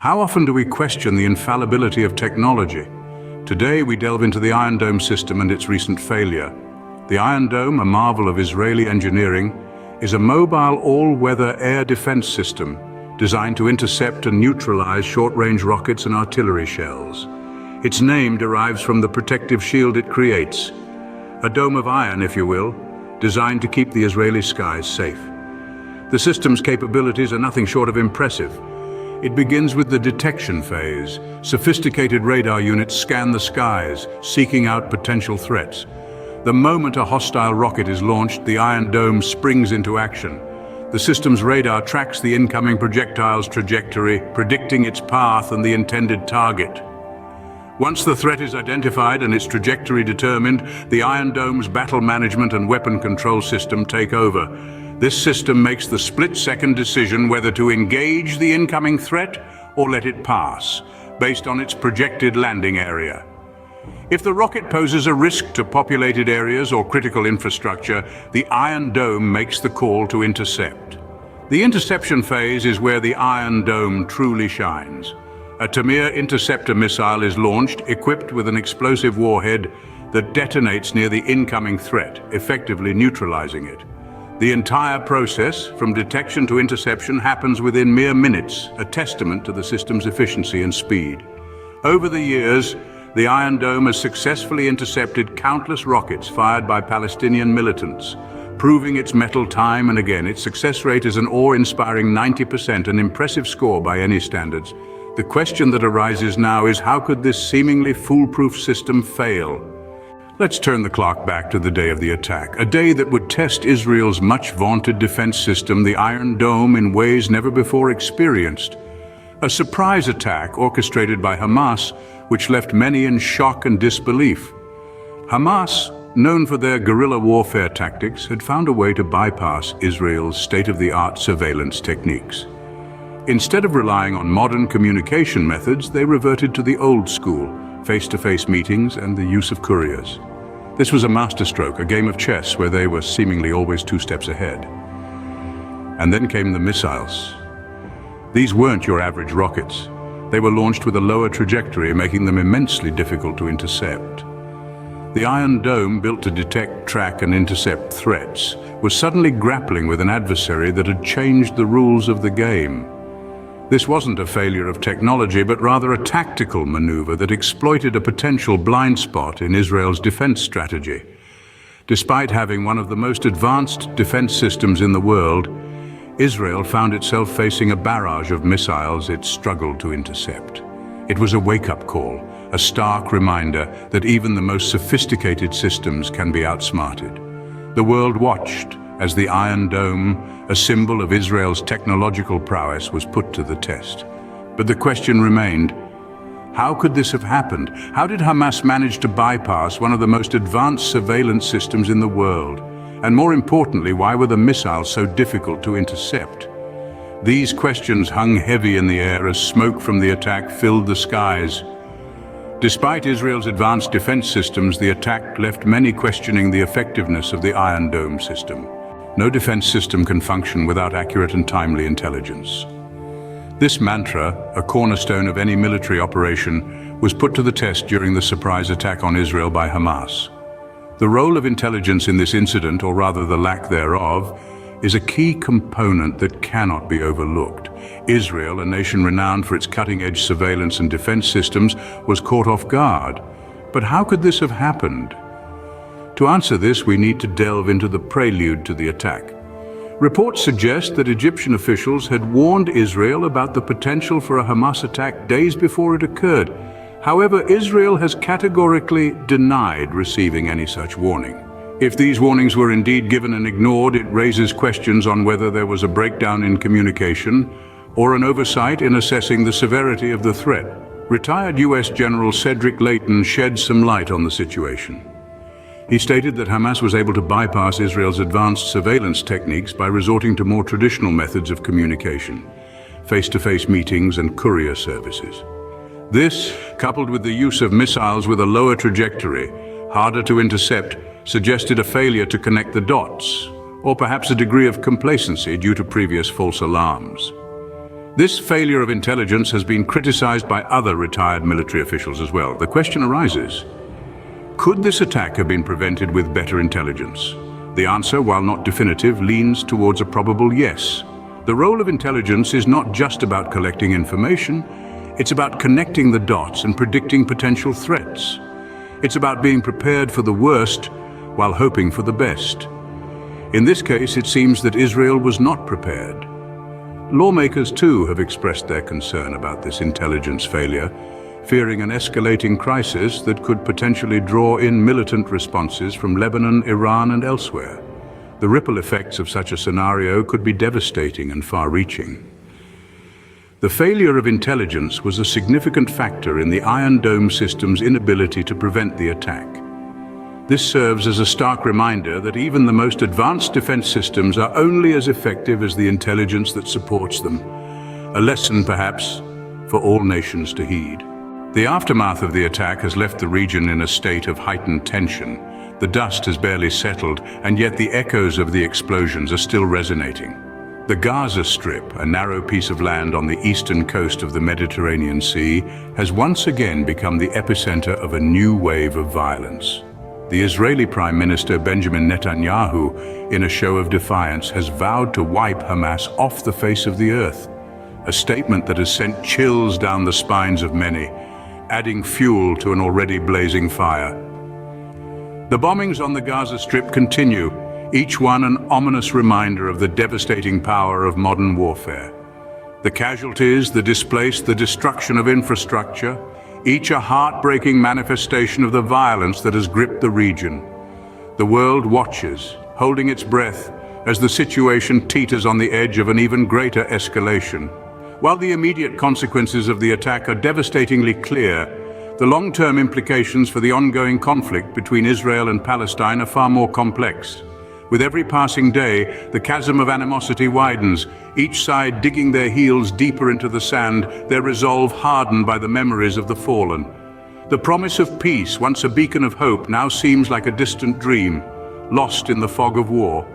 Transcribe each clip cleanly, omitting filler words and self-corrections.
How often do we question the infallibility of technology? Today we delve into the Iron Dome system and its recent failure. The Iron Dome, a marvel of Israeli engineering, is a mobile all-weather air defense system designed to intercept and neutralize short-range rockets and artillery shells. Its name derives from the protective shield it creates, a dome of iron, if you will, designed to keep the Israeli skies safe. The system's capabilities are nothing short of impressive. It begins with the detection phase. Sophisticated radar units scan the skies, seeking out potential threats. The moment a hostile rocket is launched, the Iron Dome springs into action. The system's radar tracks the incoming projectile's trajectory, predicting its path and the intended target. Once the threat is identified and its trajectory determined, the Iron Dome's battle management and weapon control system take over. This system makes the split-second decision whether to engage the incoming threat or let it pass, based on its projected landing area. If the rocket poses a risk to populated areas or critical infrastructure, the Iron Dome makes the call to intercept. The interception phase is where the Iron Dome truly shines. A Tamir interceptor missile is launched, equipped with an explosive warhead that detonates near the incoming threat, effectively neutralizing it. The entire process, from detection to interception, happens within mere minutes, a testament to the system's efficiency and speed. Over the years, the Iron Dome has successfully intercepted countless rockets fired by Palestinian militants, proving its mettle time and again. Its success rate is an awe-inspiring 90%, an impressive score by any standards. The question that arises now is, how could this seemingly foolproof system fail? Let's turn the clock back to the day of the attack, a day that would test Israel's much-vaunted defense system, the Iron Dome, in ways never before experienced. A surprise attack orchestrated by Hamas, which left many in shock and disbelief. Hamas, known for their guerrilla warfare tactics, had found a way to bypass Israel's state-of-the-art surveillance techniques. Instead of relying on modern communication methods, they reverted to the old school, face-to-face meetings and the use of couriers. This was a masterstroke, a game of chess where they were seemingly always 2 steps ahead. And then came the missiles. These weren't your average rockets. They were launched with a lower trajectory, making them immensely difficult to intercept. The Iron Dome, built to detect, track, and intercept threats, was suddenly grappling with an adversary that had changed the rules of the game. This wasn't a failure of technology, but rather a tactical maneuver that exploited a potential blind spot in Israel's defense strategy. Despite having one of the most advanced defense systems in the world, Israel found itself facing a barrage of missiles it struggled to intercept. It was a wake-up call, a stark reminder that even the most sophisticated systems can be outsmarted. The world watched as the Iron Dome, a symbol of Israel's technological prowess, was put to the test. But the question remained, how could this have happened? How did Hamas manage to bypass one of the most advanced surveillance systems in the world? And more importantly, why were the missiles so difficult to intercept? These questions hung heavy in the air as smoke from the attack filled the skies. Despite Israel's advanced defense systems, the attack left many questioning the effectiveness of the Iron Dome system. No defense system can function without accurate and timely intelligence. This mantra, a cornerstone of any military operation, was put to the test during the surprise attack on Israel by Hamas. The role of intelligence in this incident, or rather the lack thereof, is a key component that cannot be overlooked. Israel, a nation renowned for its cutting-edge surveillance and defense systems, was caught off guard. But how could this have happened? To answer this, we need to delve into the prelude to the attack. Reports suggest that Egyptian officials had warned Israel about the potential for a Hamas attack days before it occurred. However, Israel has categorically denied receiving any such warning. If these warnings were indeed given and ignored, it raises questions on whether there was a breakdown in communication or an oversight in assessing the severity of the threat. Retired U.S. General Cedric Leighton shed some light on the situation. He stated that Hamas was able to bypass Israel's advanced surveillance techniques by resorting to more traditional methods of communication, face-to-face meetings and courier services. This, coupled with the use of missiles with a lower trajectory, harder to intercept, suggested a failure to connect the dots, or perhaps a degree of complacency due to previous false alarms. This failure of intelligence has been criticized by other retired military officials as well. The question arises, could this attack have been prevented with better intelligence? The answer, while not definitive, leans towards a probable yes. The role of intelligence is not just about collecting information, it's about connecting the dots and predicting potential threats. It's about being prepared for the worst while hoping for the best. In this case, it seems that Israel was not prepared. Lawmakers too have expressed their concern about this intelligence failure, fearing an escalating crisis that could potentially draw in militant responses from Lebanon, Iran, and elsewhere. The ripple effects of such a scenario could be devastating and far-reaching. The failure of intelligence was a significant factor in the Iron Dome system's inability to prevent the attack. This serves as a stark reminder that even the most advanced defense systems are only as effective as the intelligence that supports them. A lesson, perhaps, for all nations to heed. The aftermath of the attack has left the region in a state of heightened tension. The dust has barely settled, and yet the echoes of the explosions are still resonating. The Gaza Strip, a narrow piece of land on the eastern coast of the Mediterranean Sea, has once again become the epicenter of a new wave of violence. The Israeli Prime Minister Benjamin Netanyahu, in a show of defiance, has vowed to wipe Hamas off the face of the earth, a statement that has sent chills down the spines of many, adding fuel to an already blazing fire. The bombings on the Gaza Strip continue, each one an ominous reminder of the devastating power of modern warfare. The casualties, the displaced, the destruction of infrastructure, each a heartbreaking manifestation of the violence that has gripped the region. The world watches, holding its breath, as the situation teeters on the edge of an even greater escalation. While the immediate consequences of the attack are devastatingly clear, the long-term implications for the ongoing conflict between Israel and Palestine are far more complex. With every passing day, the chasm of animosity widens, each side digging their heels deeper into the sand, their resolve hardened by the memories of the fallen. The promise of peace, once a beacon of hope, now seems like a distant dream, lost in the fog of war.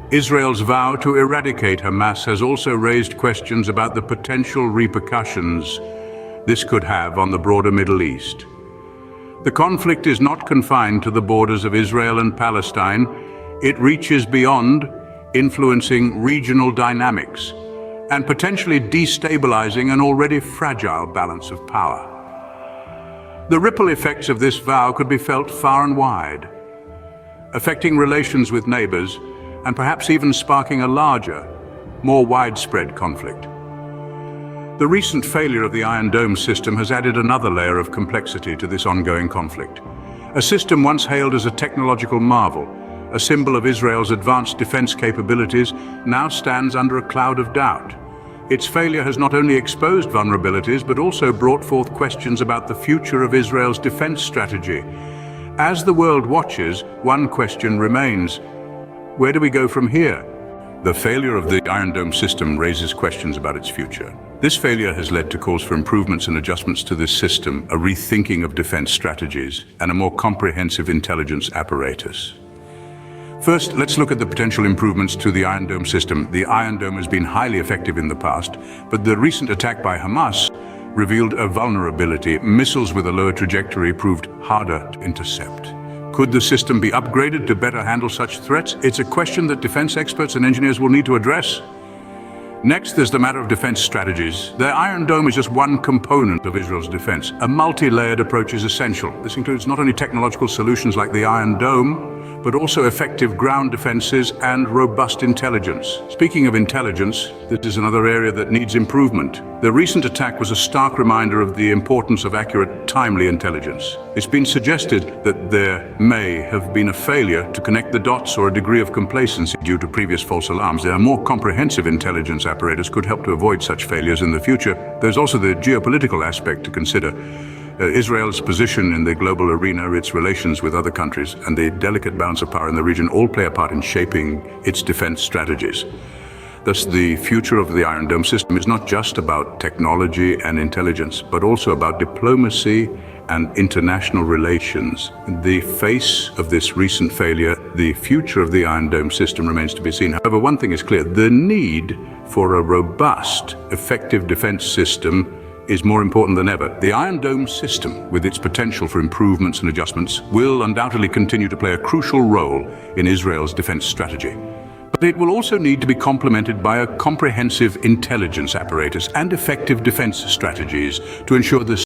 Israel's vow to eradicate Hamas has also raised questions about the potential repercussions this could have on the broader Middle East. The conflict is not confined to the borders of Israel and Palestine. It reaches beyond, influencing regional dynamics and potentially destabilizing an already fragile balance of power. The ripple effects of this vow could be felt far and wide, affecting relations with neighbors and perhaps even sparking a larger, more widespread conflict. The recent failure of the Iron Dome system has added another layer of complexity to this ongoing conflict. A system once hailed as a technological marvel, a symbol of Israel's advanced defense capabilities, now stands under a cloud of doubt. Its failure has not only exposed vulnerabilities, but also brought forth questions about the future of Israel's defense strategy. As the world watches, one question remains: where do we go from here? The failure of the Iron Dome system raises questions about its future. This failure has led to calls for improvements and adjustments to this system, a rethinking of defense strategies, and a more comprehensive intelligence apparatus. First, let's look at the potential improvements to the Iron Dome system. The Iron Dome has been highly effective in the past, but the recent attack by Hamas revealed a vulnerability. Missiles with a lower trajectory proved harder to intercept. Could the system be upgraded to better handle such threats? It's a question that defense experts and engineers will need to address. Next, there's the matter of defense strategies. The Iron Dome is just one component of Israel's defense. A multi-layered approach is essential. This includes not only technological solutions like the Iron Dome, but also effective ground defenses and robust intelligence. Speaking of intelligence, this is another area that needs improvement. The recent attack was a stark reminder of the importance of accurate, timely intelligence. It's been suggested that there may have been a failure to connect the dots or a degree of complacency due to previous false alarms. A more comprehensive intelligence apparatus could help to avoid such failures in the future. There's also the geopolitical aspect to consider. Israel's position in the global arena, its relations with other countries, and the delicate balance of power in the region all play a part in shaping its defense strategies. Thus, the future of the Iron Dome system is not just about technology and intelligence, but also about diplomacy and international relations. In the face of this recent failure, the future of the Iron Dome system remains to be seen. However, one thing is clear: the need for a robust, effective defense system is more important than ever. The Iron Dome system, with its potential for improvements and adjustments, will undoubtedly continue to play a crucial role in Israel's defense strategy. But it will also need to be complemented by a comprehensive intelligence apparatus and effective defense strategies to ensure the